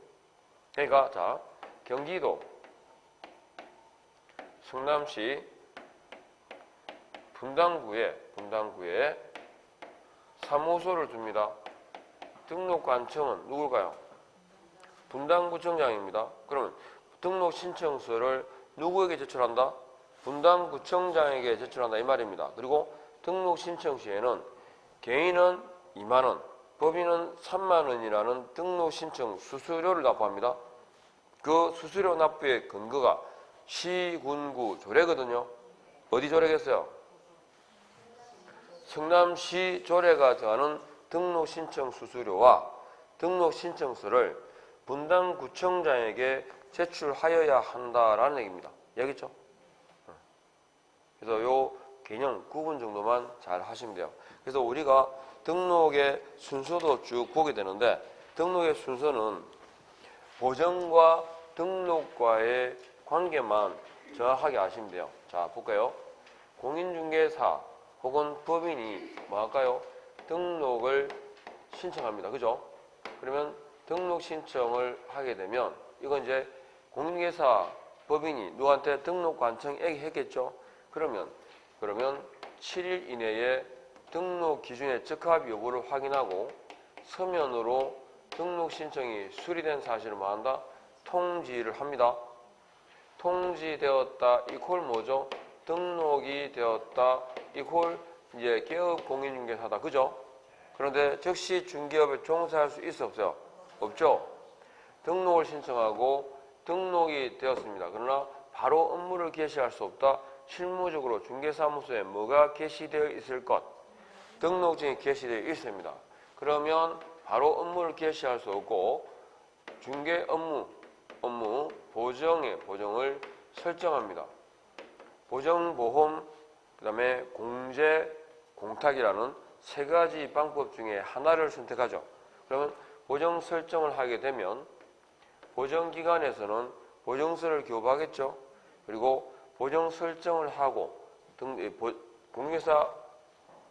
A: 그러니까 자 경기도 성남시 분당구에 사무소를 둡니다. 등록관청은 누굴까요? 분당구청장입니다. 그러면 등록 신청서를 누구에게 제출한다? 분당구청장에게 제출한다 이 말입니다. 그리고 등록 신청 시에는 개인은 2만 원, 법인은 3만 원이라는 등록 신청 수수료를 납부합니다. 그 수수료 납부의 근거가 시군구 조례거든요. 어디 조례겠어요? 성남시 조례가 정하는 등록 신청 수수료와 등록 신청서를 분당구청장에게 제출하여야 한다라는 얘기입니다. 알겠죠? 그래서 요 개념 구분 정도만 잘 하시면 돼요. 그래서 우리가 등록의 순서도 쭉 보게 되는데 등록의 순서는 보정과 등록과의 관계만 정확하게 아시면 돼요. 자, 볼까요? 공인중개사 혹은 법인이 뭐 할까요? 등록을 신청합니다. 그죠? 그러면 등록 신청을 하게 되면 이건 이제 공인중개사 법인이 누구한테 등록관청에게 했겠죠? 그러면 7일 이내에 등록 기준에 적합 여부를 확인하고 서면으로 등록 신청이 수리된 사실을 뭐한다? 통지를 합니다. 통지되었다 이퀄 뭐죠? 등록이 되었다 이퀄 이제 개업 공인중개사다. 그죠? 그런데 즉시 중개업에 종사할 수 있어 없어요? 없죠. 등록을 신청하고 등록이 되었습니다. 그러나 바로 업무를 개시할 수 없다. 실무적으로 중개사무소에 뭐가 게시되어 있을 것? 등록증이 게시되어 있습니다. 그러면 바로 업무를 개시할 수 없고 중개 업무 보정의 보정을 설정합니다. 보정보험, 그 다음에 공제, 공탁이라는 세 가지 방법 중에 하나를 선택하죠. 그러면 보정 설정을 하게 되면 보정기관에서는 보정서를 교부하겠죠. 그리고 보정 설정을 하고 공개사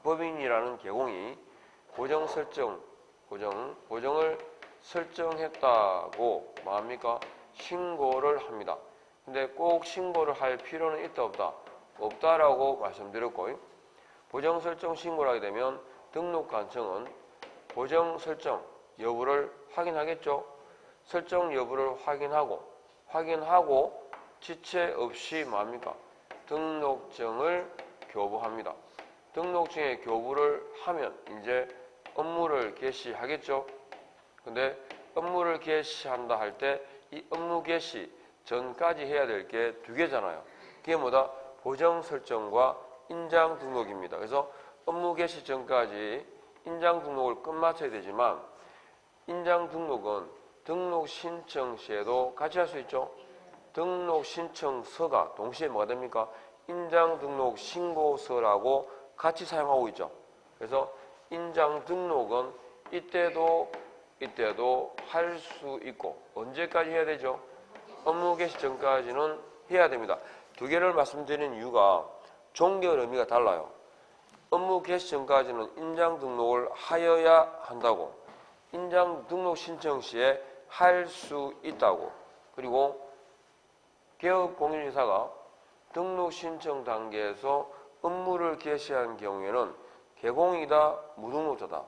A: 법인이라는 계공이 보정 설정, 보정을 설정했다고 뭐합니까? 신고를 합니다. 근데 꼭 신고를 할 필요는 있다 없다? 없다라고 말씀드렸고, 보정 설정 신고를 하게 되면 등록관청은 보정 설정 여부를 확인하겠죠. 설정 여부를 확인하고 지체 없이 뭐합니까? 등록증을 교부합니다. 등록증의 교부를 하면 이제 업무를 개시하겠죠. 근데 업무를 개시한다 할 때 이 업무 개시 전까지 해야 될 게 두 개잖아요. 그게 뭐다? 보정 설정과 인장 등록입니다. 그래서 업무 개시 전까지 인장 등록을 끝마쳐야 되지만 인장 등록은 등록 신청 시에도 같이 할 수 있죠. 등록 신청서가 동시에 뭐가 됩니까? 인장 등록 신고서라고 같이 사용하고 있죠. 그래서 인장 등록은 이때도 할 수 있고 언제까지 해야 되죠? 업무 개시 전까지는 해야 됩니다. 두 개를 말씀드리는 이유가 종교의 의미가 달라요. 업무 개시 전까지는 인장 등록을 하여야 한다고, 인장 등록 신청 시에 할 수 있다고, 그리고 개업공인중개사가 등록 신청 단계에서 업무를 개시한 경우에는 개공이다, 무등록자다?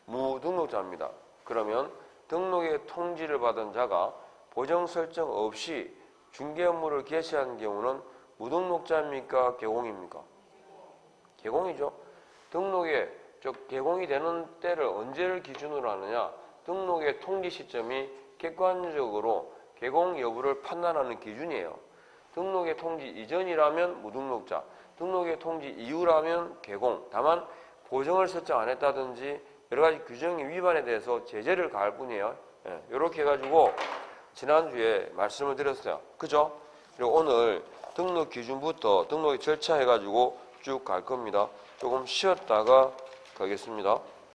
A: 무등록자입니다. 그러면 등록의 통지를 받은 자가 보정 설정 없이 중개 업무를 개시한 경우는 무등록자입니까? 개공입니까? 개공이죠. 등록에 개공이 되는 때를 언제를 기준으로 하느냐? 등록의 통지 시점이 객관적으로 개공 여부를 판단하는 기준이에요. 등록의 통지 이전이라면 무등록자, 등록의 통지 이후라면 개공. 다만 보정을 설정 안 했다든지 여러 가지 규정의 위반에 대해서 제재를 가할 뿐이에요. 이렇게 해가지고 지난주에 말씀을 드렸어요. 그죠? 그리고 오늘 등록 기준부터 등록의 절차 해가지고 쭉 갈 겁니다. 조금 쉬었다가 가겠습니다.